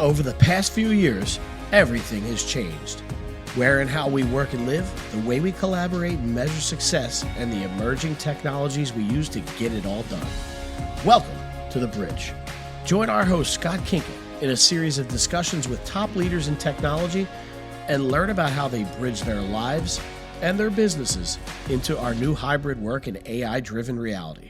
Over the past few years, everything has changed. Where and how we work and live, the way we collaborate and measure success, and the emerging technologies we use to get it all done. Welcome to The Bridge. Join our host, Scott Kinka, in a series of discussions with top leaders in technology and learn about how they bridge their lives and their businesses into our new hybrid work and AI-driven reality.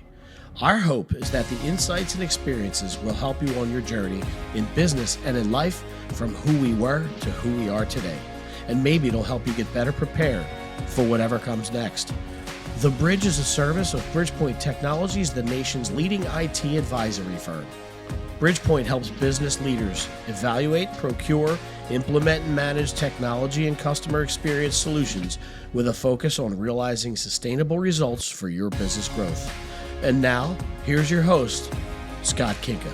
Our hope is that the insights and experiences will help you on your journey in business and in life from who we were to who we are today. And maybe it'll help you get better prepared for whatever comes next. The Bridge is a service of Bridgepoint Technologies, the nation's leading IT advisory firm. Bridgepoint helps business leaders evaluate, procure, implement, and manage technology and customer experience solutions with a focus on realizing sustainable results for your business growth. And now, here's your host, Scott Kinka.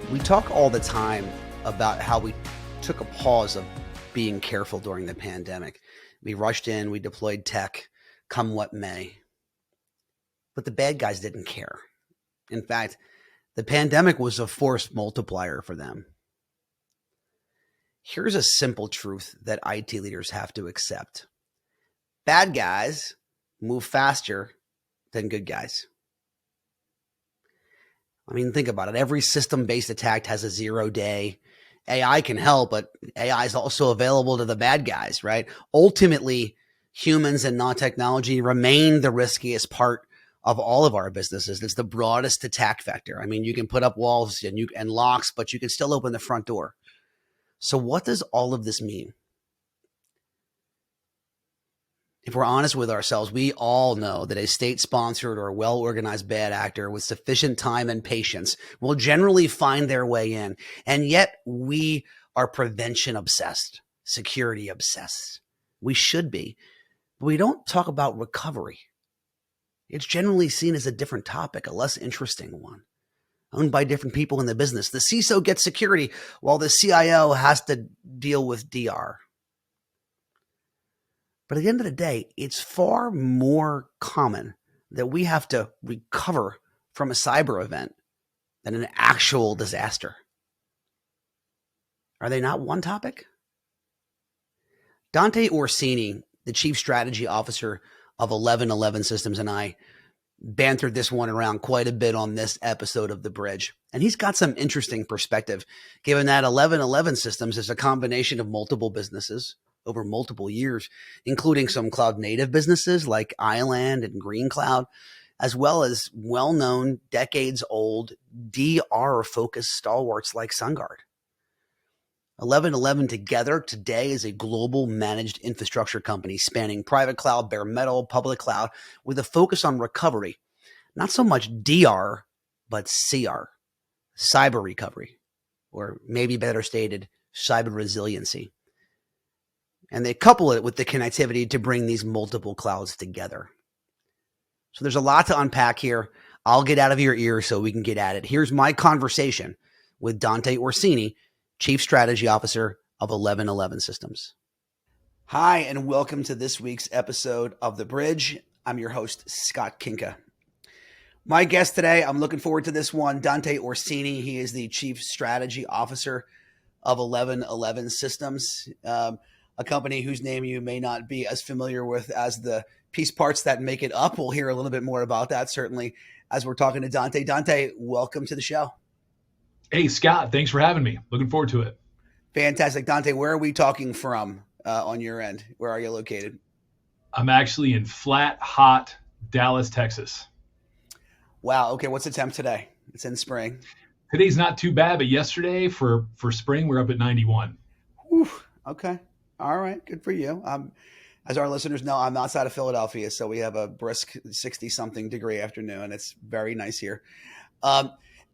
We talk all the time about how we took a pause of being careful during the pandemic. We rushed in, we deployed tech, come what may. But the bad guys didn't care. In fact, the pandemic was a force multiplier for them. Here's a simple truth that IT leaders have to accept. Bad guys move faster than good guys. I mean, think about it. Every system-based attack has a 0 day. AI can help, but AI is also available to the bad guys, right? Ultimately, humans and non-technology remain the riskiest part of all of our businesses. It's the broadest attack vector. I mean, you can put up walls and locks, but you can still open the front door. So what does all of this mean? If we're honest with ourselves, we all know that a state-sponsored or well-organized bad actor with sufficient time and patience will generally find their way in. And yet we are prevention obsessed, security obsessed. We should be. But we don't talk about recovery. It's generally seen as a different topic, a less interesting one, owned by different people in the business. The CISO gets security while the CIO has to deal with DR. But at the end of the day, it's far more common that we have to recover from a cyber event than an actual disaster. Are they not one topic? Dante Orsini, the Chief Strategy Officer of 1111 Systems, and I bantered this one around quite a bit on this episode of The Bridge. And he's got some interesting perspective, given that 1111 Systems is a combination of multiple businesses over multiple years, including some cloud native businesses like Island and Green Cloud, as well as well-known decades old DR focused stalwarts like SunGard. 1111 together today is a global managed infrastructure company spanning private cloud, bare metal, public cloud, with a focus on recovery. Not so much DR, but CR, cyber recovery, or maybe better stated, cyber resiliency. And they couple it with the connectivity to bring these multiple clouds together. So there's a lot to unpack here. I'll get out of your ear so we can get at it. Here's my conversation with Dante Orsini, Chief Strategy Officer of 1111 Systems. Hi, and welcome to this week's episode of The Bridge. I'm your host, Scott Kinka. My guest today, I'm looking forward to this one, Dante Orsini. He is the Chief Strategy Officer of 1111 Systems, a company whose name you may not be as familiar with as the piece parts that make it up. We'll hear a little bit more about that, certainly, as we're talking to Dante. Dante, welcome to the show. Hey, Scott, thanks for having me. Looking forward to it. Fantastic. Dante, where are we talking from on your end? Where are you located? I'm actually in flat, hot Dallas, Texas. Wow. Okay. What's the temp today? It's in spring. Today's not too bad, but yesterday for spring, we're up at 91. Whew. Okay. All right. Good for you. As our listeners know, I'm outside of Philadelphia, so we have a brisk 60-something degree afternoon. It's very nice here.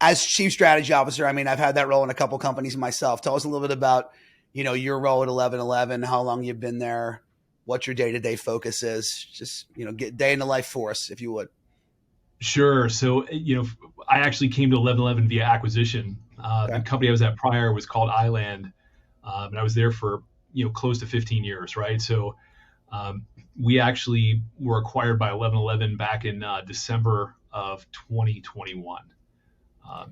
As Chief Strategy Officer, I mean, I've had that role in a couple companies myself. Tell us a little bit about, your role at 1111, how long you've been there, what your day-to-day focus is. Just, get day in the life for us, if you would. Sure. So, I actually came to 1111 via acquisition. Okay. The company I was at prior was called Island, and I was there for close to 15 years, right? So we actually were acquired by 1111 back in December of 2021.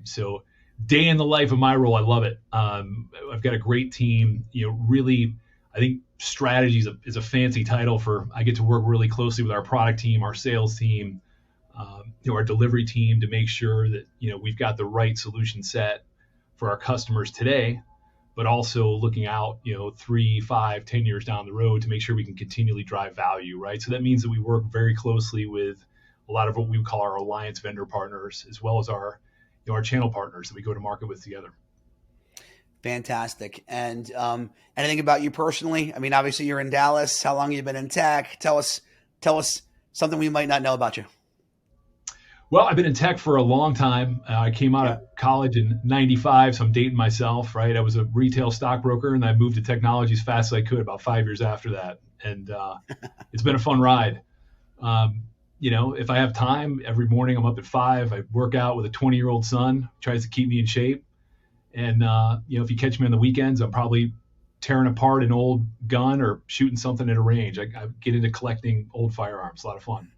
So day in the life of my role, I love it. I've got a great team. Really, I think strategy is a fancy title for. I get to work really closely with our product team, our sales team, our delivery team to make sure that we've got the right solution set for our customers today, but also looking out 3, 5, 10 years down the road to make sure we can continually drive value, right? So that means that we work very closely with a lot of what we call our alliance vendor partners, as well as our channel partners that we go to market with together. Fantastic. And anything about you personally? I mean, obviously you're in Dallas. How long have you been in tech? Tell us something we might not know about you. Well, I've been in tech for a long time. I came out of college in '95, so I'm dating myself, right? I was a retail stockbroker, and I moved to technology as fast as I could about 5 years after that. And it's been a fun ride. If I have time, every morning I'm up at 5. I work out with a 20-year-old son, tries to keep me in shape. And, if you catch me on the weekends, I'm probably tearing apart an old gun or shooting something at a range. I get into collecting old firearms. A lot of fun.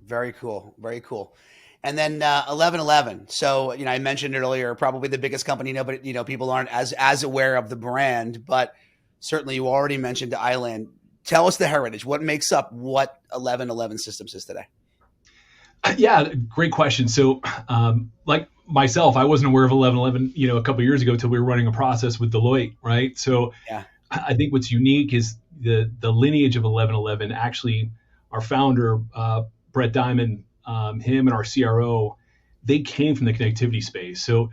Very cool. Very cool. And then 1111. So, I mentioned it earlier, probably the biggest company. Nobody, people aren't as aware of the brand, but certainly you already mentioned Island. Tell us the heritage. What makes up what 1111 Systems is today? Yeah, great question. So, like myself, I wasn't aware of 1111, a couple of years ago until we were running a process with Deloitte, right? So, yeah. I think what's unique is the lineage of 1111. Actually, our founder, Brett Diamond, him and our CRO, they came from the connectivity space. So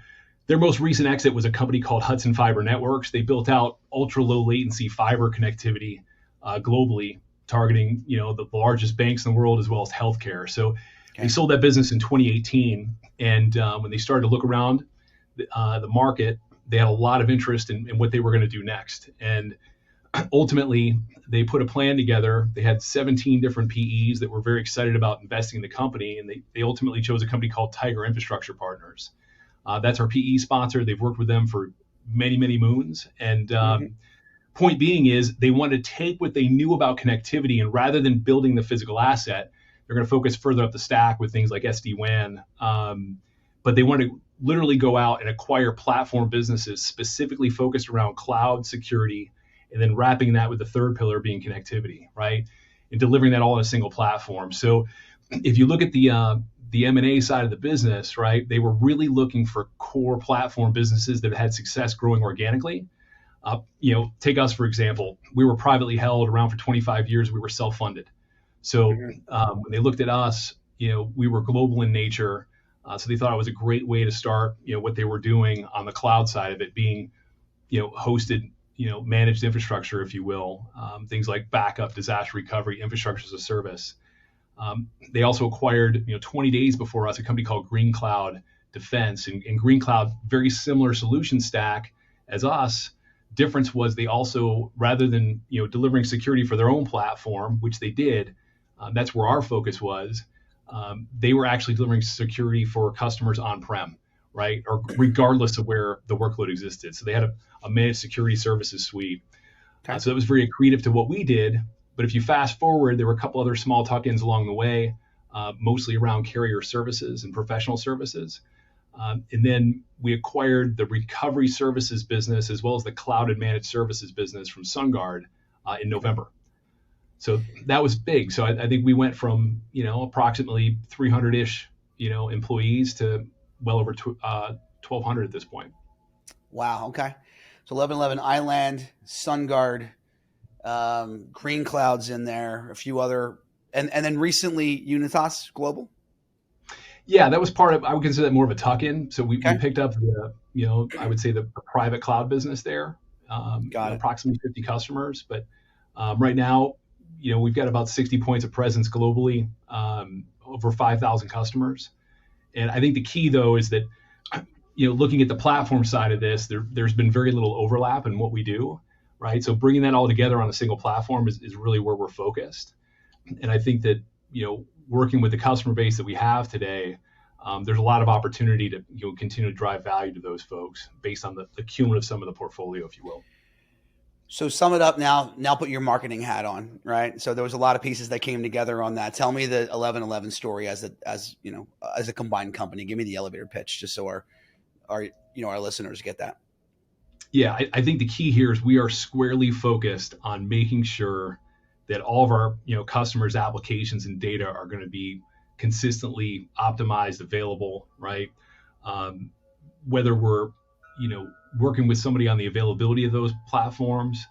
their most recent exit was a company called Hudson Fiber Networks. They built out ultra low latency fiber connectivity globally, targeting the largest banks in the world as well as healthcare. So they sold that business in 2018, and when they started to look around the market, they had a lot of interest in what they were going to do next. And ultimately, they put a plan together. They had 17 different PEs that were very excited about investing in the company, and they ultimately chose a company called Tiger Infrastructure Partners. That's our PE sponsor. They've worked with them for many, many moons. And point being is they wanted to take what they knew about connectivity, and rather than building the physical asset, they're going to focus further up the stack with things like SD-WAN. But they want to literally go out and acquire platform businesses specifically focused around cloud security, and then wrapping that with the third pillar being connectivity, right? And delivering that all in a single platform. So if you look at the M&A side of the business, right, they were really looking for core platform businesses that had success growing organically. Take us, for example. We were privately held around for 25 years. We were self-funded. So when they looked at us, we were global in nature. So they thought it was a great way to start, what they were doing on the cloud side of it, being, hosted, managed infrastructure, if you will, things like backup, disaster recovery, infrastructure as a service. They also acquired, 20 days before us, a company called Green Cloud Defense. And Green Cloud, very similar solution stack as us. Difference was they also, rather than delivering security for their own platform, which they did, that's where our focus was. They were actually delivering security for customers on-prem, right? Or regardless of where the workload existed. So they had a managed security services suite. Okay. So that was very accretive to what we did. But if you fast forward, there were a couple other small tuck-ins along the way, mostly around carrier services and professional services. And then we acquired the recovery services business as well as the cloud and managed services business from SunGard in November. So that was big. So I think we went from, approximately 300-ish, employees to well over 1,200 at this point. Wow. Okay. So 1111 Island, SunGard, Green Cloud's in there, a few other, and then recently Unitas Global. Yeah, that was part of, I would consider that more of a tuck-in. So we picked up the, I would say the private cloud business there, approximately 50 customers. But right now, we've got about 60 points of presence globally, over 5,000 customers. And I think the key, though, is that, looking at the platform side of this, there's been very little overlap in what we do, right? So bringing that all together on a single platform is really where we're focused. And I think that, working with the customer base that we have today, there's a lot of opportunity to continue to drive value to those folks based on the cumulative sum of the portfolio, if you will. So sum it up now. Now put your marketing hat on, right? So there was a lot of pieces that came together on that. Tell me the 1111 story as a combined company. Give me the elevator pitch, just so our listeners get that. Yeah, I think the key here is we are squarely focused on making sure that all of our customers' applications and data are going to be consistently optimized, available, right? Whether we're working with somebody on the availability of those platforms,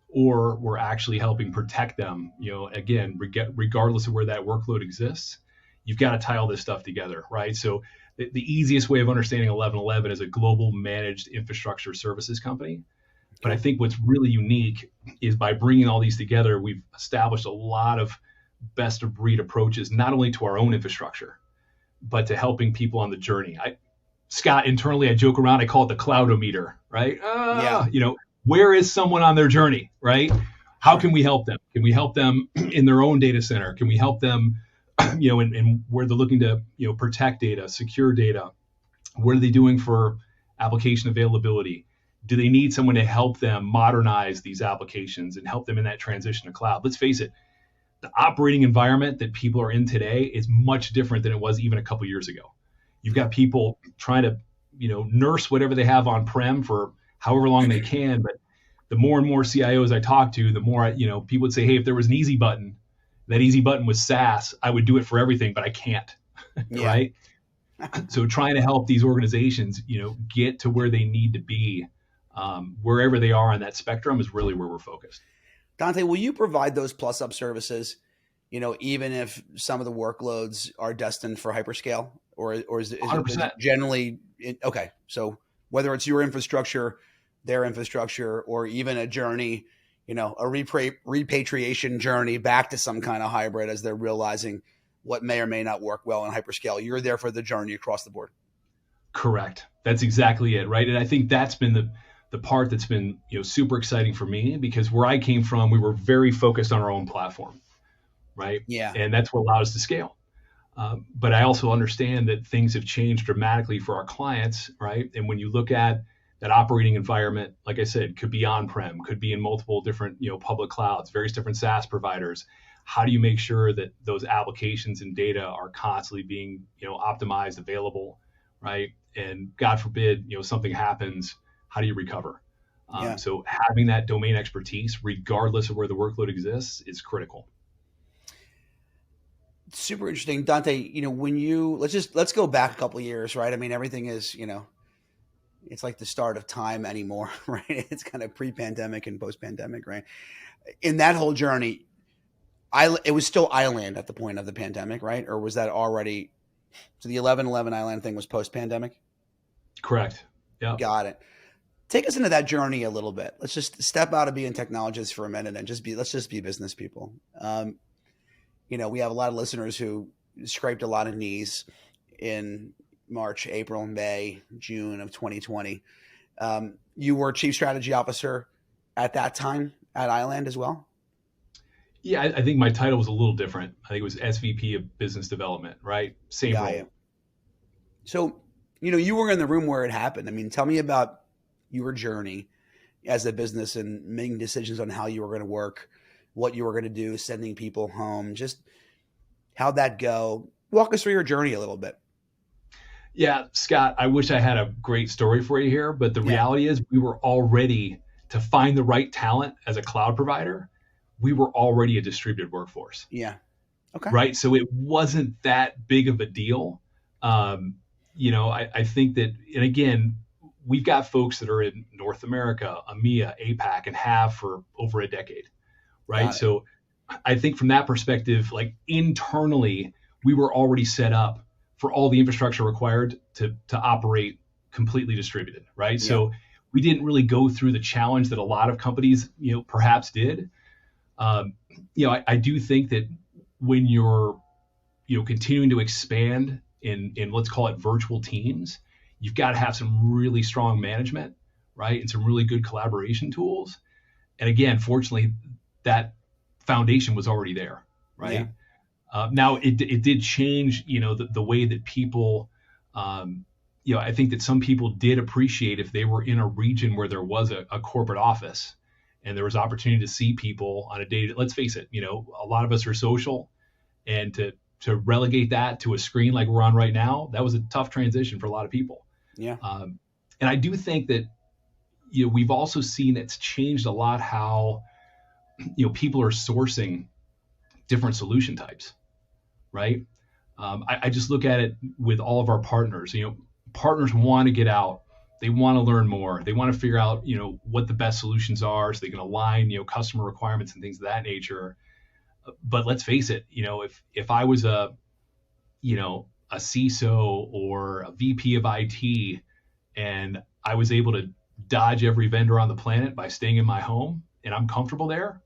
or we're actually helping protect them. Again, regardless of where that workload exists, you've got to tie all this stuff together, right? So the easiest way of understanding 1111 is a global managed infrastructure services company. But I think what's really unique is by bringing all these together, we've established a lot of best of breed approaches, not only to our own infrastructure, but to helping people on the journey. Scott, internally, I joke around, I call it the cloudometer, right? Where is someone on their journey, right? How can we help them? Can we help them in their own data center? Can we help them and where they're looking to, protect data, secure data? What are they doing for application availability? Do they need someone to help them modernize these applications and help them in that transition to cloud? Let's face it, the operating environment that people are in today is much different than it was even a couple years ago. You've got people trying to, nurse whatever they have on-prem for however long they can. But the more and more CIOs I talk to, the more, people would say, hey, if there was an easy button, that easy button was SaaS, I would do it for everything, but I can't, right? So trying to help these organizations, get to where they need to be, wherever they are on that spectrum is really where we're focused. Dante, will you provide those plus up services, even if some of the workloads are destined for hyperscale, or is it generally okay? So whether it's your infrastructure, their infrastructure, or even a journey, a repatriation journey back to some kind of hybrid as they're realizing what may or may not work well in hyperscale, you're there for the journey across the board. Correct. That's exactly it, right? And I think that's been the part that's been super exciting for me, because where I came from, we were very focused on our own platform, right? Yeah. And that's what allowed us to scale. But I also understand that things have changed dramatically for our clients, right? And when you look at that operating environment, like I said, could be on-prem, could be in multiple different public clouds, various different SaaS providers. How do you make sure that those applications and data are constantly being optimized, available, right? And God forbid something happens, how do you recover? So having that domain expertise, regardless of where the workload exists, is critical. Super interesting, Dante. When let's go back a couple of years, right? I mean, everything is it's like the start of time anymore, right? It's kind of pre-pandemic and post-pandemic, right? In that whole journey, it was still Island at the point of the pandemic, right? Or was that already? So the 1111 Island thing was post-pandemic. Correct. Yeah. Got it. Take us into that journey a little bit. Let's just step out of being technologists for a minute and let's just be business people. We have a lot of listeners who scraped a lot of knees in March, April, May, June of 2020. You were chief strategy officer at that time at Island as well? Yeah, I think my title was a little different. I think it was SVP of business development, right? Same role. You. So, you were in the room where it happened. I mean, tell me about your journey as a business and making decisions on how you were going to work, what you were going to do, sending people home, just how'd that go? Walk us through your journey a little bit. Yeah, Scott, I wish I had a great story for you here, but the reality is we were already, to find the right talent as a cloud provider, we were already a distributed workforce. Yeah. Okay. Right. So it wasn't that big of a deal. I think that, and again, we've got folks that are in North America, EMEA, APAC, and have for over a decade. Right. So I think from that perspective, like internally, we were already set up for all the infrastructure required to operate completely distributed. Right. Yeah. So we didn't really go through the challenge that a lot of companies, perhaps did. I do think that when you're, continuing to expand in let's call it virtual teams, you've got to have some really strong management, right? And some really good collaboration tools. And again, fortunately, that foundation was already there, right? Yeah. Now it did change, the way that people, I think that some people did appreciate if they were in a region where there was a corporate office and there was opportunity to see people on a day. Let's face it, a lot of us are social, and to relegate that to a screen like we're on right now, that was a tough transition for a lot of people. Yeah. And I do think that, we've also seen it's changed a lot how, people are sourcing different solution types, right? I just look at it with all of our partners. Partners want to get out. They want to learn more. They want to figure out, what the best solutions are so they can align, customer requirements and things of that nature. But let's face it, if I was a CISO or a VP of IT and I was able to dodge every vendor on the planet by staying in my home and I'm comfortable there,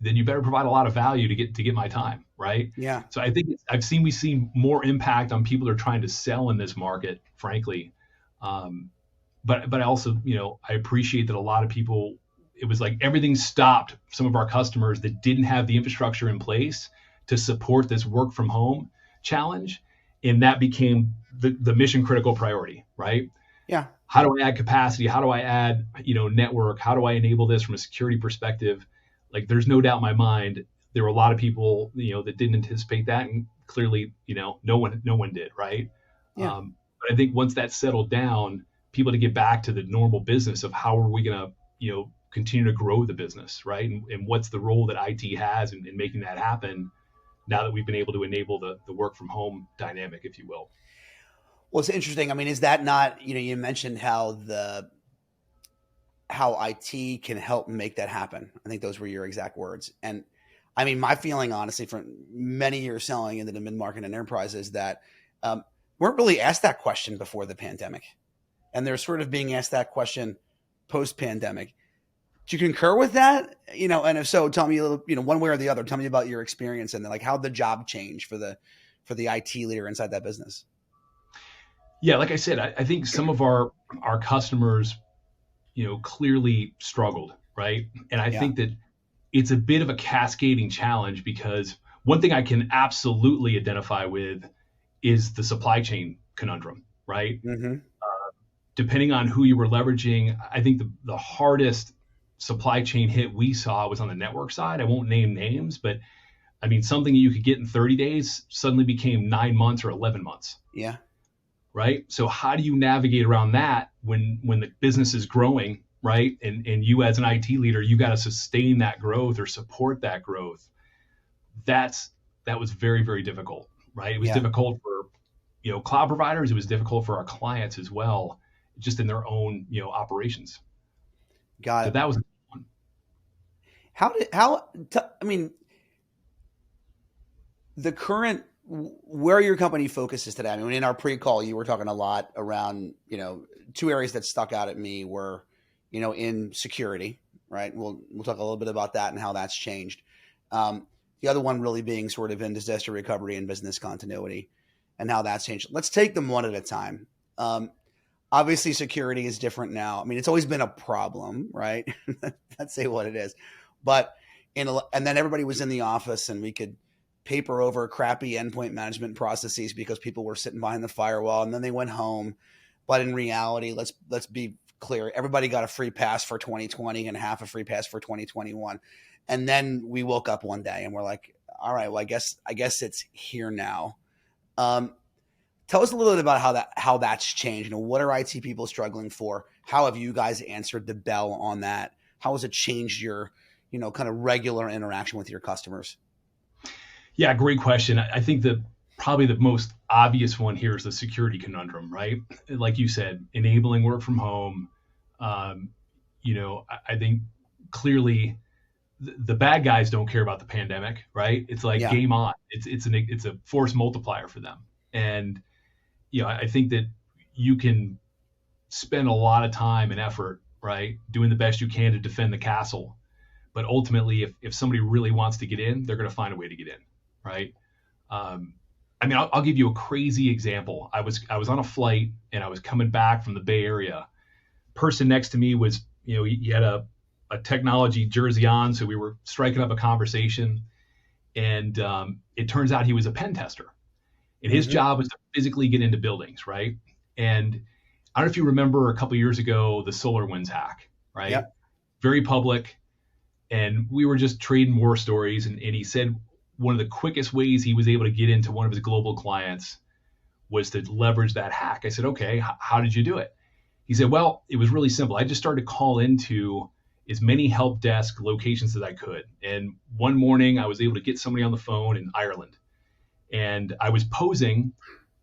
then you better provide a lot of value to get my time, right? Yeah. So I think we've seen more impact on people that are trying to sell in this market, frankly. But I also, I appreciate that a lot of people, it was like everything stopped. Some of our customers that didn't have the infrastructure in place to support this work from home challenge, and that became the mission critical priority, right? Yeah. How do I add capacity? How do I add, network? How do I enable this from a security perspective? Like, there's no doubt in my mind there were a lot of people, that didn't anticipate that, and clearly, no one did, right? Yeah. But I think once that settled down, people to get back to the normal business of how are we going to, continue to grow the business, right? And what's the role that IT has in making that happen now that we've been able to enable the work from home dynamic, if you will. Well, it's interesting. I mean, is that not, you mentioned how IT can help make that happen. I think those were your exact words. And I mean, my feeling, honestly, from many years selling into the mid-market and enterprise is that weren't really asked that question before the pandemic. And they're sort of being asked that question post-pandemic. Do you concur with that? And if so, tell me a little, one way or the other, tell me about your experience and like how the job changed for the IT leader inside that business. Yeah, like I said, I think some of our customers, clearly struggled, right? And I think that it's a bit of a cascading challenge because one thing I can absolutely identify with is the supply chain conundrum, right? Mm-hmm. Depending on who you were leveraging, I think the hardest supply chain hit we saw was on the network side. I won't name names, but I mean, something you could get in 30 days suddenly became 9 months or 11 months. Yeah. Right. So how do you navigate around that when the business is growing, right? And you as an IT leader, you got to sustain that growth or support that growth. That was very, very difficult, right? It was difficult for, cloud providers. It was difficult for our clients as well, just in their own, operations. Got it. So that was one. I mean, the current, where your company focuses today. I mean, in our pre-call, you were talking a lot around, two areas that stuck out at me were, in security, right? We'll talk a little bit about that and how that's changed. The other one really being sort of in disaster recovery and business continuity and how that's changed. Let's take them one at a time. Obviously, security is different now. I mean, it's always been a problem, right? Let's say what it is. But and then everybody was in the office and we could paper over crappy endpoint management processes because people were sitting behind the firewall and then they went home. But in reality, let's be clear. Everybody got a free pass for 2020 and half a free pass for 2021. And then we woke up one day and we're like, all right, well, I guess it's here now. Tell us a little bit about how that's changed. What are IT people struggling for? How have you guys answered the bell on that? How has it changed your, kind of regular interaction with your customers? Yeah, great question. I think that probably the most obvious one here is the security conundrum, right? Like you said, enabling work from home. I think clearly the bad guys don't care about the pandemic, right? It's like game on. It's a force multiplier for them. And I think that you can spend a lot of time and effort, right, doing the best you can to defend the castle. But ultimately, if somebody really wants to get in, they're going to find a way to get in, right? I'll give you a crazy example. I was on a flight and I was coming back from the Bay Area. Person next to me was, he had a technology jersey on, so we were striking up a conversation. And it turns out he was a pen tester. And his job was to physically get into buildings, right? And I don't know if you remember a couple of years ago, the SolarWinds hack, right? Yep. Very public. And we were just trading war stories. And he said one of the quickest ways he was able to get into one of his global clients was to leverage that hack. I said, okay, how did you do it? He said, well, it was really simple. I just started to call into as many help desk locations as I could. And one morning I was able to get somebody on the phone in Ireland. And I was posing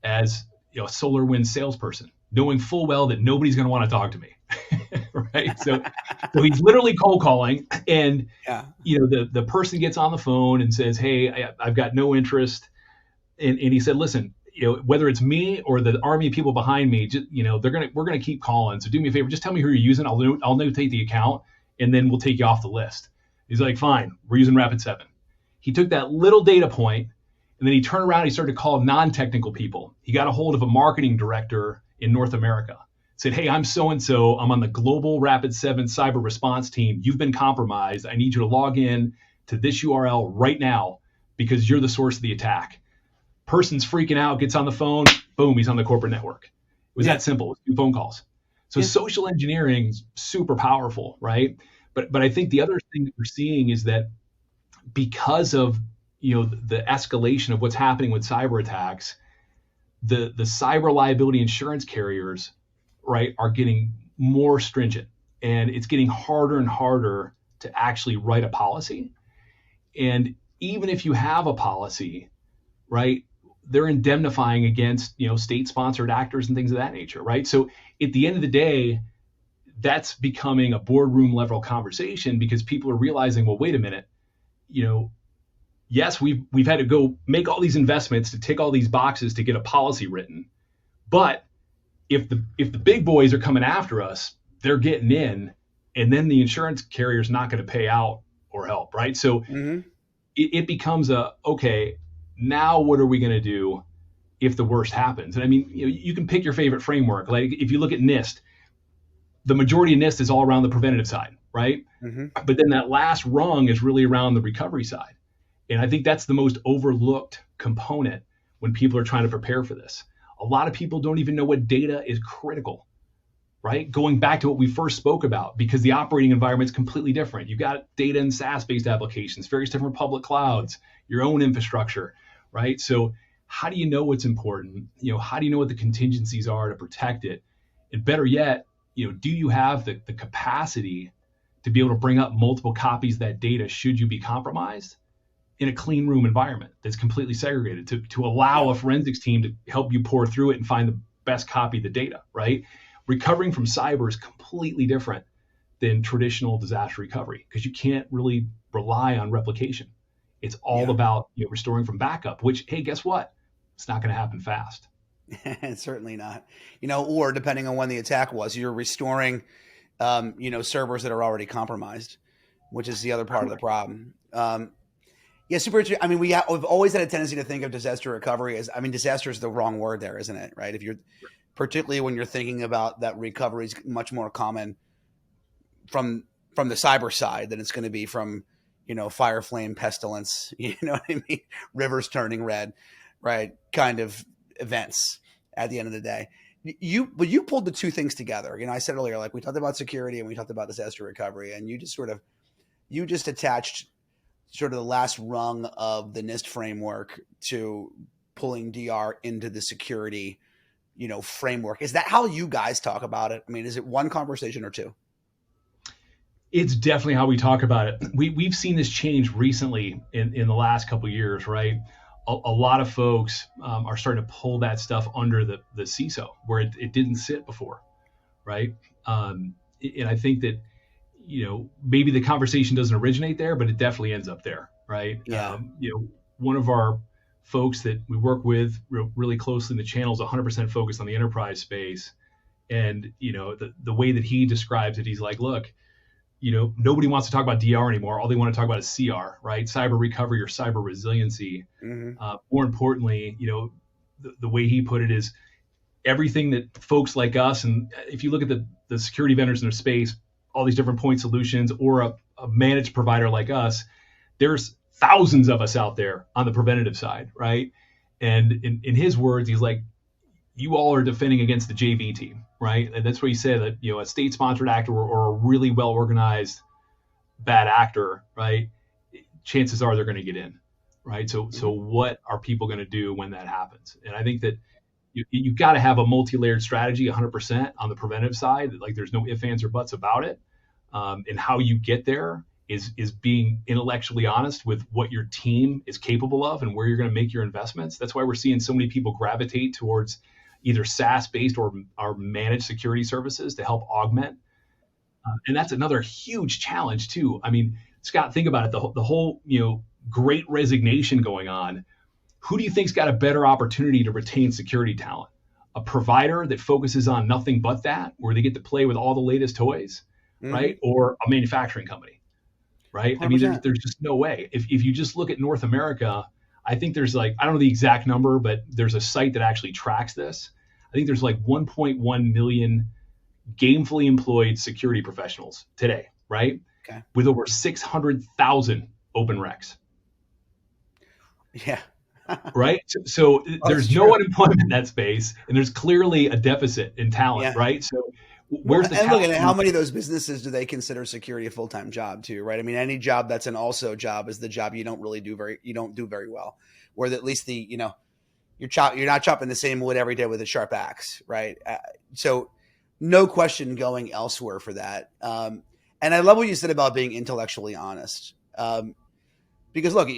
as a SolarWinds salesperson, knowing full well that nobody's going to want to talk to me. Right. So he's literally cold calling, and the person gets on the phone and says, hey, I've got no interest. And he said, listen, whether it's me or the army of people behind me, we're going to keep calling. So do me a favor, just tell me who you're using. I'll notate the account, and then we'll take you off the list. He's like, fine, we're using Rapid7. He took that little data point, and then he turned around, he started to call non-technical people. He got a hold of a marketing director in North America, said, hey, I'm so-and-so. I'm on the global Rapid7 cyber response team. You've been compromised. I need you to log in to this URL right now because you're the source of the attack. Person's freaking out, gets on the phone, boom, he's on the corporate network. It was that simple. It was 2 phone calls. So social engineering is super powerful, right? But I think the other thing that we're seeing is that because of the escalation of what's happening with cyber attacks, the cyber liability insurance carriers, right, are getting more stringent, and it's getting harder and harder to actually write a policy. And even if you have a policy, right, they're indemnifying against state-sponsored actors and things of that nature, right? So at the end of the day, that's becoming a boardroom level conversation because people are realizing, well, wait a minute, yes, we've had to go make all these investments to tick all these boxes to get a policy written, but if the big boys are coming after us, they're getting in, and then the insurance carrier's not going to pay out or help, right? So it becomes okay, now what are we going to do if the worst happens? And I mean, you can pick your favorite framework. Like if you look at NIST, the majority of NIST is all around the preventative side, right? But then that last rung is really around the recovery side. And I think that's the most overlooked component when people are trying to prepare for this. A lot of people don't even know what data is critical, right? Going back to what we first spoke about, because the operating environment is completely different. You've got data and SaaS-based applications, various different public clouds, your own infrastructure, right? So how do you know what's important? How do you know what the contingencies are to protect it? And better yet, do you have the capacity to be able to bring up multiple copies of that data should you be compromised in a clean room environment that's completely segregated to allow a forensics team to help you pour through it and find the best copy of the data, right? Recovering from cyber is completely different than traditional disaster recovery because you can't really rely on replication. It's all about restoring from backup, which, hey, guess what? It's not going to happen fast. Certainly not. Or depending on when the attack was, you're restoring, servers that are already compromised, which is the other part of the problem. Super interesting. I mean, we've always had a tendency to think of disaster recovery as, disaster is the wrong word there, isn't it? Right? If you're, particularly when you're thinking about that recovery is much more common from the cyber side than it's going to be from, fire, flame, pestilence, what I mean? Rivers turning red, right? Kind of events at the end of the day. But you pulled the two things together. I said earlier, like we talked about security and we talked about disaster recovery, and you just attached sort of the last rung of the NIST framework to pulling DR into the security, framework. Is that how you guys talk about it? I mean, is it one conversation or two? It's definitely how we talk about it. We've seen this change recently in the last couple of years, right? A lot of folks are starting to pull that stuff under the CISO where it didn't sit before, right? And I think that, maybe the conversation doesn't originate there, but it definitely ends up there, right? Yeah. One of our folks that we work with really closely in the channel is 100% focused on the enterprise space. And, the way that he describes it, he's like, look, nobody wants to talk about DR anymore. All they want to talk about is CR, right? Cyber recovery or cyber resiliency. More importantly, the way he put it is everything that folks like us, and if you look at the security vendors in their space, all these different point solutions or a managed provider like us, there's thousands of us out there on the preventative side, right? And in his words, he's like, you all are defending against the JV team, right? And that's what he said, that a state-sponsored actor or a really well-organized bad actor, right? Chances are they're going to get in, right? So what are people going to do when that happens? And I think that You got to have a multi-layered strategy 100% on the preventive side. Like there's no ifs, ands, or buts about it. And how you get there is being intellectually honest with what your team is capable of and where you're going to make your investments. That's why we're seeing so many people gravitate towards either SaaS-based or managed security services to help augment. And that's another huge challenge too. I mean, Scott, think about it. The whole, great resignation going on. Who do you think's got a better opportunity to retain security talent? A provider that focuses on nothing but that, where they get to play with all the latest toys, right? Or a manufacturing company, right? 100%. I mean, there's just no way. If you just look at North America, I think there's I don't know the exact number, but there's a site that actually tracks this. I think there's 1.1 million gainfully employed security professionals today, right? Okay. With over 600,000 open recs. Yeah. Right. So there's no unemployment in that space, and there's clearly a deficit in talent, right? So where's the talent? Look at how many of those businesses do they consider security a full-time job too, right? I mean, any job that's an also job is the job you don't do very well, where at least you're not chopping the same wood every day with a sharp axe, right? So no question going elsewhere for that. And I love what you said about being intellectually honest, because look,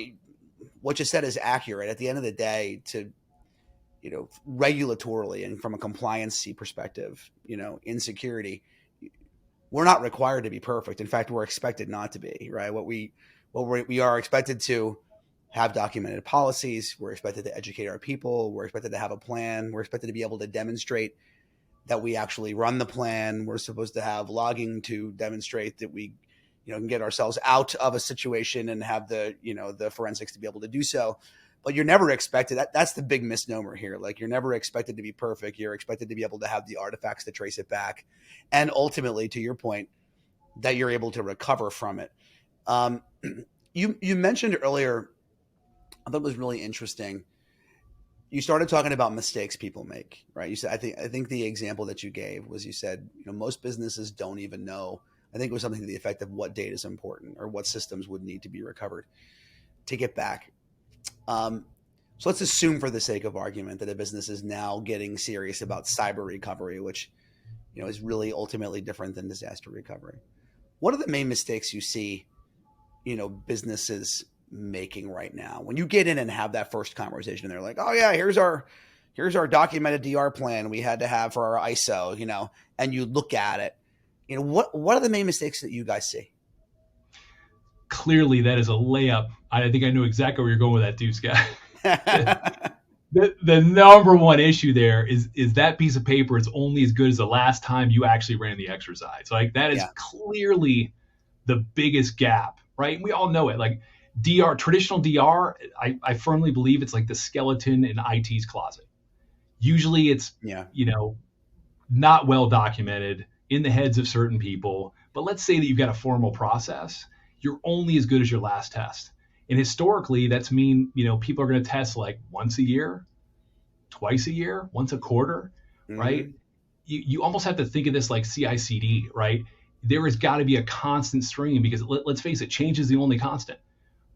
what you said is accurate. At the end of the day, regulatorily and from a compliancy perspective, in security, we're not required to be perfect. In fact, we're expected not to be, right? We are expected to have documented policies. We're expected to educate our people. We're expected to have a plan. We're expected to be able to demonstrate that we actually run the plan. We're supposed to have logging to demonstrate that we can get ourselves out of a situation and have the forensics to be able to do so. But you're never expected. That's the big misnomer here. You're never expected to be perfect. You're expected to be able to have the artifacts to trace it back. And ultimately, to your point, that you're able to recover from it. You mentioned earlier, I thought it was really interesting. You started talking about mistakes people make, right? You said, I think the example that you gave was, you said, most businesses don't even know. I think it was something to the effect of what data is important or what systems would need to be recovered to get back. So let's assume, for the sake of argument, that a business is now getting serious about cyber recovery, which, is really ultimately different than disaster recovery. What are the main mistakes you see, businesses making right now? When you get in and have that first conversation, they're like, oh yeah, here's our documented DR plan we had to have for our ISO, and you look at it. What are the main mistakes that you guys see? Clearly, that is a layup. I think I know exactly where you're going with that, too, Scott. the number one issue there is that piece of paper is only as good as the last time you actually ran the exercise. That is clearly the biggest gap, right? We all know it. Traditional DR, I firmly believe it's like the skeleton in IT's closet. Usually it's, not well documented in the heads of certain people. But let's say that you've got a formal process. You're only as good as your last test. And historically, that's people are going to test once a year, twice a year, once a quarter, right? You almost have to think of this like CI/CD, right? There has got to be a constant stream, because let's face it, change is the only constant,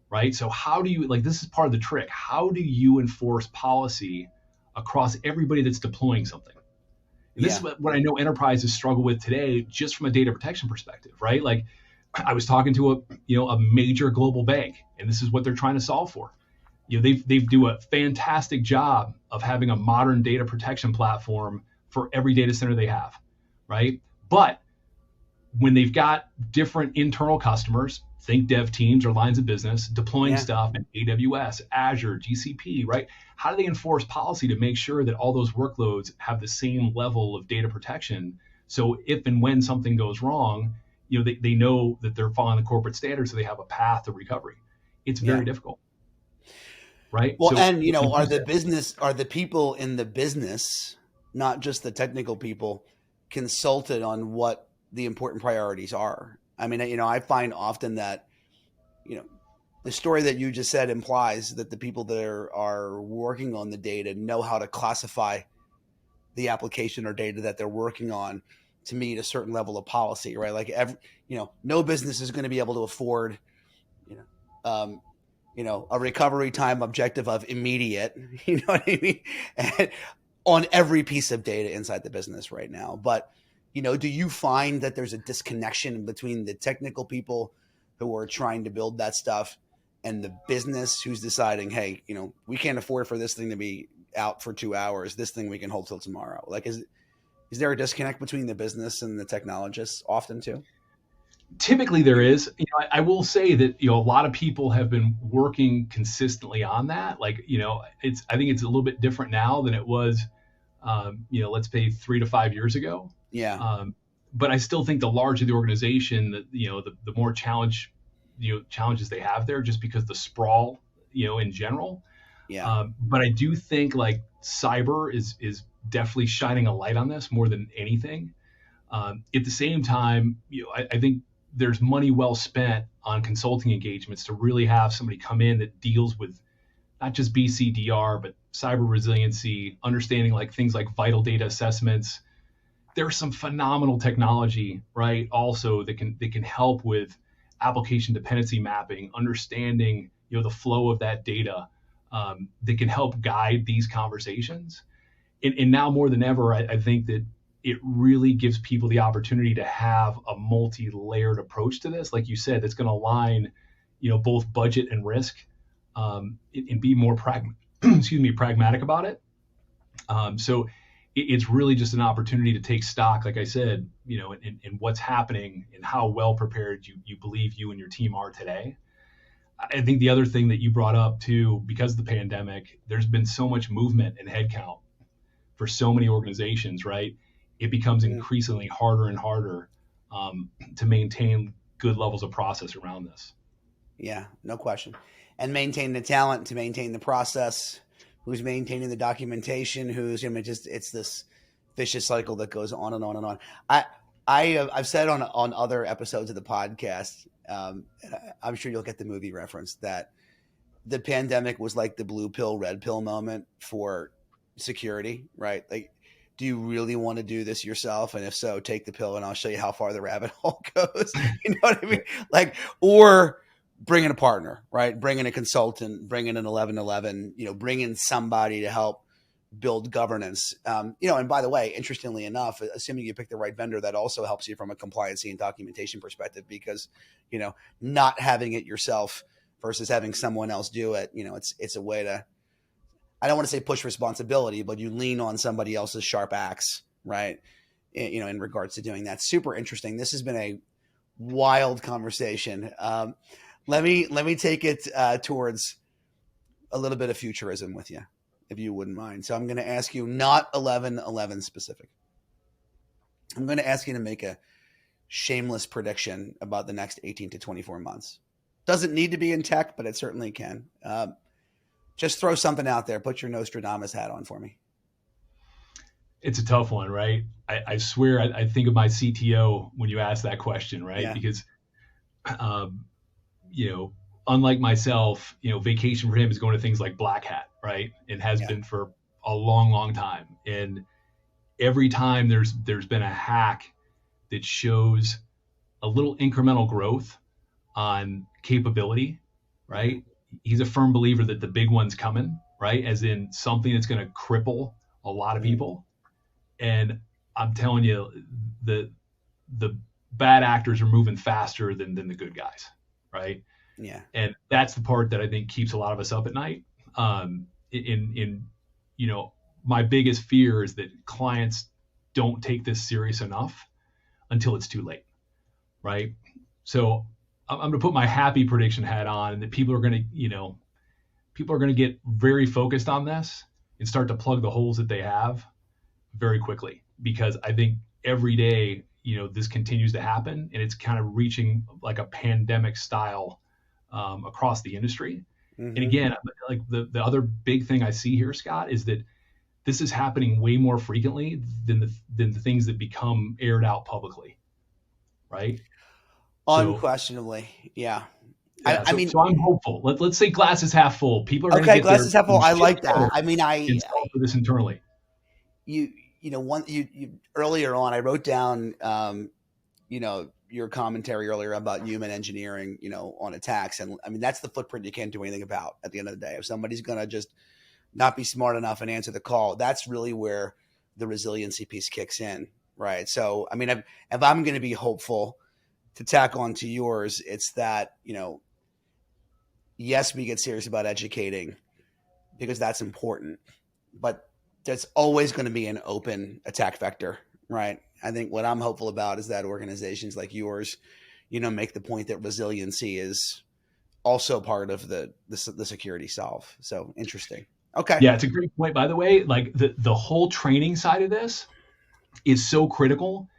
right? So how do you, this is part of the trick. How do you enforce policy across everybody that's deploying something? And this is what I know enterprises struggle with today, just from a data protection perspective, right? I was talking to a major global bank, and this is what they're trying to solve for. They do a fantastic job of having a modern data protection platform for every data center they have, right? But when they've got different internal customers, think dev teams or lines of business, deploying stuff in AWS, Azure, GCP, right? How do they enforce policy to make sure that all those workloads have the same level of data protection? So if and when something goes wrong, they know that they're following the corporate standards, so they have a path to recovery. It's very difficult, right? Well, and are the people in the business, not just the technical people, consulted on what the important priorities are? I mean, I find often that, the story that you just said implies that the people that are working on the data know how to classify the application or data that they're working on to meet a certain level of policy, right? No business is going to be able to afford, a recovery time objective of immediate, you know what I mean? on every piece of data inside the business right now. But, do you find that there's a disconnection between the technical people who are trying to build that stuff and the business who's deciding, hey, we can't afford for this thing to be out for 2 hours. This thing we can hold till tomorrow. Like, is there a disconnect between the business and the technologists often too? Typically there is. I will say that a lot of people have been working consistently on that. Like, I think it's a little bit different now than it was, let's say 3 to 5 years ago. Yeah. But I still think the larger the organization, the more challenges they have there, just because the sprawl, in general. Yeah. But I do think like cyber is definitely shining a light on this more than anything. At the same time, I think there's money well spent on consulting engagements to really have somebody come in that deals with not just BCDR, but cyber resiliency, understanding like things like vital data assessments. There's some phenomenal technology, right? Also that can help with application dependency mapping, understanding, the flow of that data, that can help guide these conversations. And now more than ever, I think that it really gives people the opportunity to have a multi-layered approach to this. Like you said, that's going to align, both budget and risk, and be more pragmatic about it. So it's really just an opportunity to take stock, like I said, in what's happening and how well prepared you believe you and your team are today. I think the other thing that you brought up too, because of the pandemic, there's been so much movement in headcount for so many organizations, right? It becomes increasingly harder and harder to maintain good levels of process around this. Yeah, no question. And maintain the talent to maintain the process, who's maintaining the documentation, it's this vicious cycle that goes on and on and on. I've said on other episodes of the podcast, I'm sure you'll get the movie reference, that the pandemic was like the blue pill, red pill moment for security, right? Like, do you really want to do this yourself? And if so, take the pill and I'll show you how far the rabbit hole goes. You know what I mean? Like, or bring in a partner, right? Bring in a consultant, bring in an 1111, bring in somebody to help build governance. And by the way, interestingly enough, assuming you pick the right vendor, that also helps you from a compliance and documentation perspective, because, not having it yourself versus having someone else do it, it's a way to, I don't want to say push responsibility, but you lean on somebody else's sharp axe, right? In regards to doing that. Super interesting. This has been a wild conversation. Let me take it towards a little bit of futurism with you, if you wouldn't mind. So I'm going to ask you, not 1111 specific. I'm going to ask you to make a shameless prediction about the next 18 to 24 months. Doesn't need to be in tech, but it certainly can. Just throw something out there. Put your Nostradamus hat on for me. It's a tough one, right? I swear I think of my CTO when you ask that question, right? Yeah. Because, unlike myself, vacation for him is going to things like Black Hat, right? And has been for a long, long time. And every time there's been a hack that shows a little incremental growth on capability, right? He's a firm believer that the big one's coming, right? As in something that's going to cripple a lot of people. And I'm telling you, the bad actors are moving faster than the good guys, right? Yeah. And that's the part that I think keeps a lot of us up at night. My biggest fear is that clients don't take this serious enough until it's too late, right? So I'm going to put my happy prediction hat on, and that people are going to get very focused on this and start to plug the holes that they have very quickly, because I think every day, this continues to happen, and it's kind of reaching like a pandemic style across the industry. Mm-hmm. And again, like the other big thing I see here, Scott, is that this is happening way more frequently than the things that become aired out publicly, right? Unquestionably, yeah. I mean, so I'm hopeful. Let's say glass is half full. People are okay. Glass is half full. I like that. I mean, install this internally. You earlier on, I wrote down, your commentary earlier about human engineering, on attacks, and I mean that's the footprint you can't do anything about at the end of the day. If somebody's gonna just not be smart enough and answer the call. That's really where the resiliency piece kicks in, right? So, I mean, if I'm going to be hopeful to tack on to yours, it's that, yes, we get serious about educating because that's important, but there's always going to be an open attack vector, right? I think what I'm hopeful about is that organizations like yours, make the point that resiliency is also part of the security solve. So interesting. Okay. Yeah, it's a great point, by the way. Like the whole training side of this is so critical,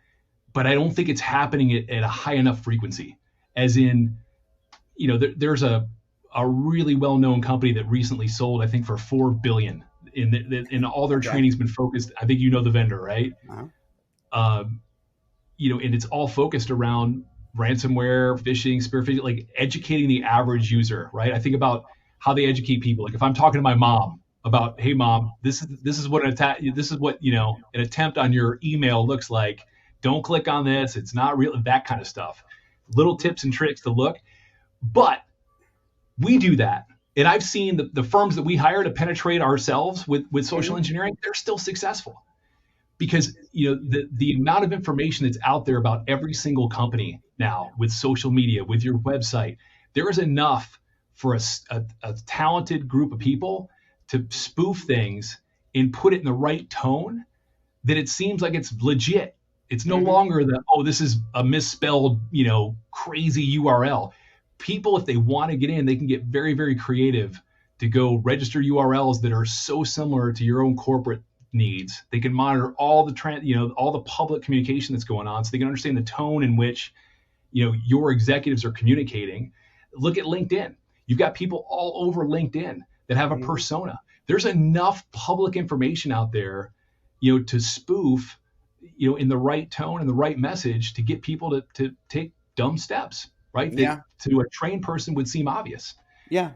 but I don't think it's happening at a high enough frequency. As in, there's a really well-known company that recently sold, I think, for $4 billion. In all their training's been focused. I think the vendor, right? Uh-huh. And it's all focused around ransomware, phishing, spear phishing, like educating the average user, right? I think about how they educate people. Like if I'm talking to my mom about, hey mom, this is what an attempt on your email looks like. Don't click on this. It's not real. That kind of stuff. Little tips and tricks to look. But we do that. And I've seen the firms that we hire to penetrate ourselves with social engineering, they're still successful. Because the amount of information that's out there about every single company now with social media, with your website, there is enough for a talented group of people to spoof things and put it in the right tone that it seems like it's legit. It's no longer this is a misspelled, crazy URL. People, if they want to get in, they can get very, very creative to go register URLs that are so similar to your own corporate needs. They can monitor all the all the public communication that's going on, so they can understand the tone in which your executives are communicating. Look at LinkedIn. You've got people all over LinkedIn that have a persona. There's enough public information out there, to spoof, in the right tone and the right message to get people to take dumb steps, right? That to a trained person would seem obvious. Yeah.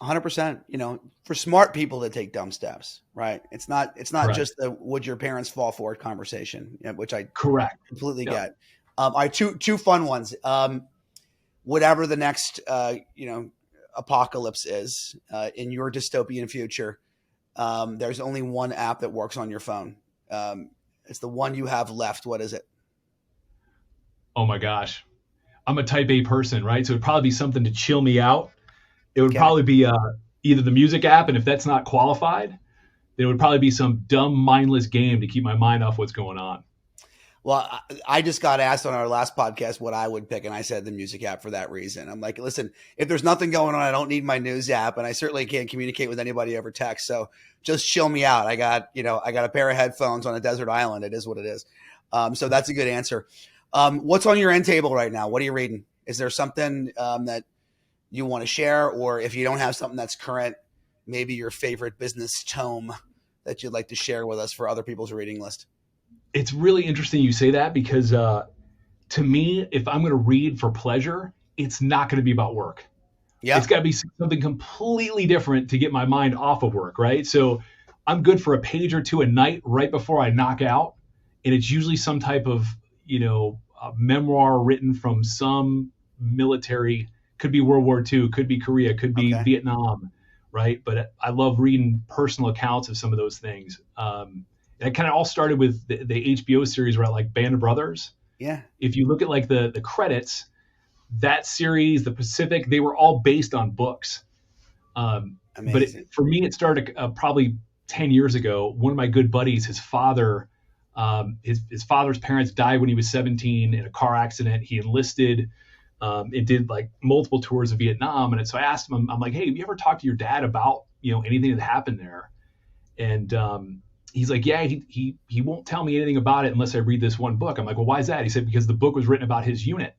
100%, for smart people to take dumb steps, right? It's not just the would your parents fall for it conversation, which I completely get. All right, two fun ones. Whatever the next, apocalypse is in your dystopian future, there's only one app that works on your phone. It's the one you have left. What is it? Oh my gosh. I'm a type A person, right? So it'd probably be something to chill me out. It would probably be either the music app, and if that's not qualified, it would probably be some dumb, mindless game to keep my mind off what's going on. Well, I just got asked on our last podcast what I would pick, and I said the music app for that reason. I'm like, listen, if there's nothing going on, I don't need my news app, and I certainly can't communicate with anybody over text. So just chill me out. I got a pair of headphones on a desert island. It is what it is. So that's a good answer. What's on your end table right now? What are you reading? Is there something that you want to share, or if you don't have something that's current, maybe your favorite business tome that you'd like to share with us for other people's reading list? It's really interesting you say that because to me, if I'm going to read for pleasure, it's not going to be about work. Yeah. It's got to be something completely different to get my mind off of work, right? So I'm good for a page or two a night right before I knock out. And it's usually some type of, a memoir written from some military. Could be World War II, could be Korea, could be Vietnam, right? But I love reading personal accounts of some of those things. And it kind of all started with the HBO series where I like Band of Brothers. Yeah. If you look at like the credits, that series, the Pacific, they were all based on books. But for me, it started probably 10 years ago. One of my good buddies, his father, his father's parents died when he was 17 in a car accident. He enlisted. It did like multiple tours of Vietnam. And so I asked him, I'm like, hey, have you ever talked to your dad about, anything that happened there? And he's like, yeah, he won't tell me anything about it unless I read this one book. I'm like, well, why is that? He said, because the book was written about his unit.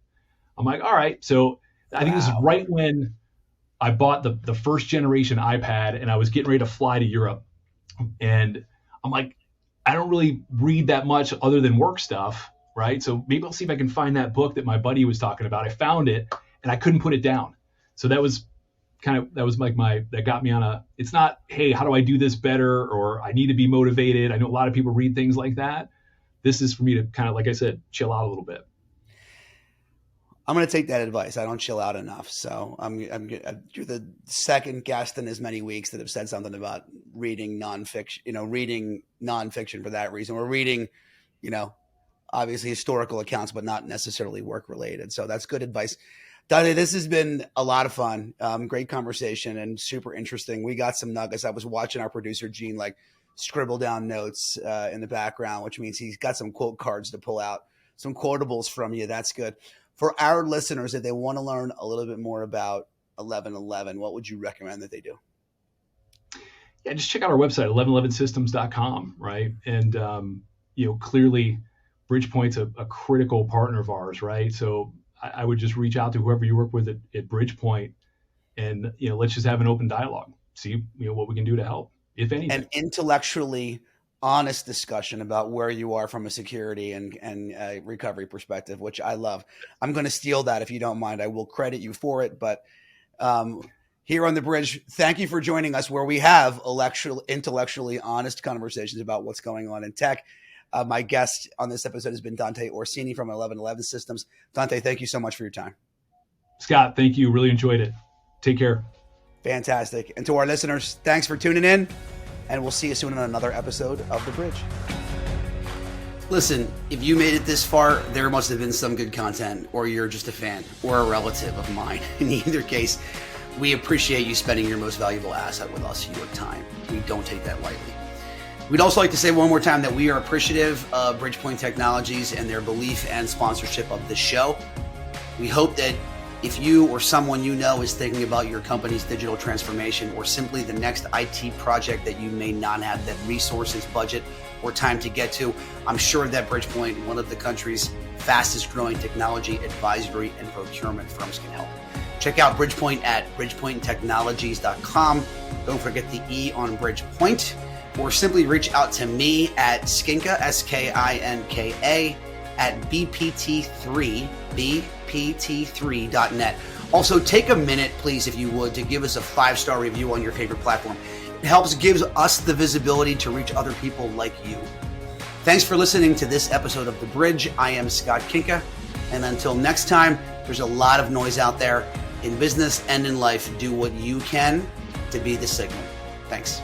I'm like, all right. So I think this is right when I bought the first generation iPad and I was getting ready to fly to Europe. And I'm like, I don't really read that much other than work stuff. Right. So maybe I'll see if I can find that book that my buddy was talking about. I found it and I couldn't put it down. So that was like that got me on it's not, hey, how do I do this better? Or I need to be motivated. I know a lot of people read things like that. This is for me to kind of, like I said, chill out a little bit. I'm going to take that advice. I don't chill out enough. So you're the second guest in as many weeks that have said something about reading nonfiction for that reason. We're reading, obviously historical accounts, but not necessarily work related. So that's good advice. Dante, this has been a lot of fun. Great conversation and super interesting. We got some nuggets. I was watching our producer, Gene, scribble down notes in the background, which means he's got some quote cards to pull out, some quotables from you. That's good. For our listeners, if they want to learn a little bit more about 1111, what would you recommend that they do? Yeah, just check out our website, 1111systems.com, right? And, clearly Bridgepoint's a critical partner of ours, right? So I would just reach out to whoever you work with at Bridgepoint and, let's just have an open dialogue, see, what we can do to help, if anything. An intellectually honest discussion about where you are from a security and recovery perspective, which I love. I'm going to steal that if you don't mind. I will credit you for it. But here on The Bridge, thank you for joining us where we have intellectually honest conversations about what's going on in tech. My guest on this episode has been Dante Orsini from 1111 Systems. Dante, thank you so much for your time. Scott, thank you. Really enjoyed it. Take care. Fantastic. And to our listeners, thanks for tuning in. And we'll see you soon on another episode of The Bridge. Listen, if you made it this far, there must have been some good content, or you're just a fan or a relative of mine. In either case, we appreciate you spending your most valuable asset with us, your time. We don't take that lightly. We'd also like to say one more time that we are appreciative of Bridgepoint Technologies and their belief and sponsorship of this show. We hope that if you or someone you know is thinking about your company's digital transformation or simply the next IT project that you may not have the resources, budget, or time to get to, I'm sure that Bridgepoint, one of the country's fastest growing technology advisory and procurement firms, can help. Check out Bridgepoint at bridgepointtechnologies.com. Don't forget the E on Bridgepoint, or simply reach out to me at Skinka, SKINKA, at bpt3.net. Also, take a minute, please, if you would, to give us a 5-star review on your favorite platform. It gives us the visibility to reach other people like you. Thanks for listening to this episode of The Bridge. I am Scott Kinka, and until next time, there's a lot of noise out there. In business and in life, do what you can to be the signal. Thanks.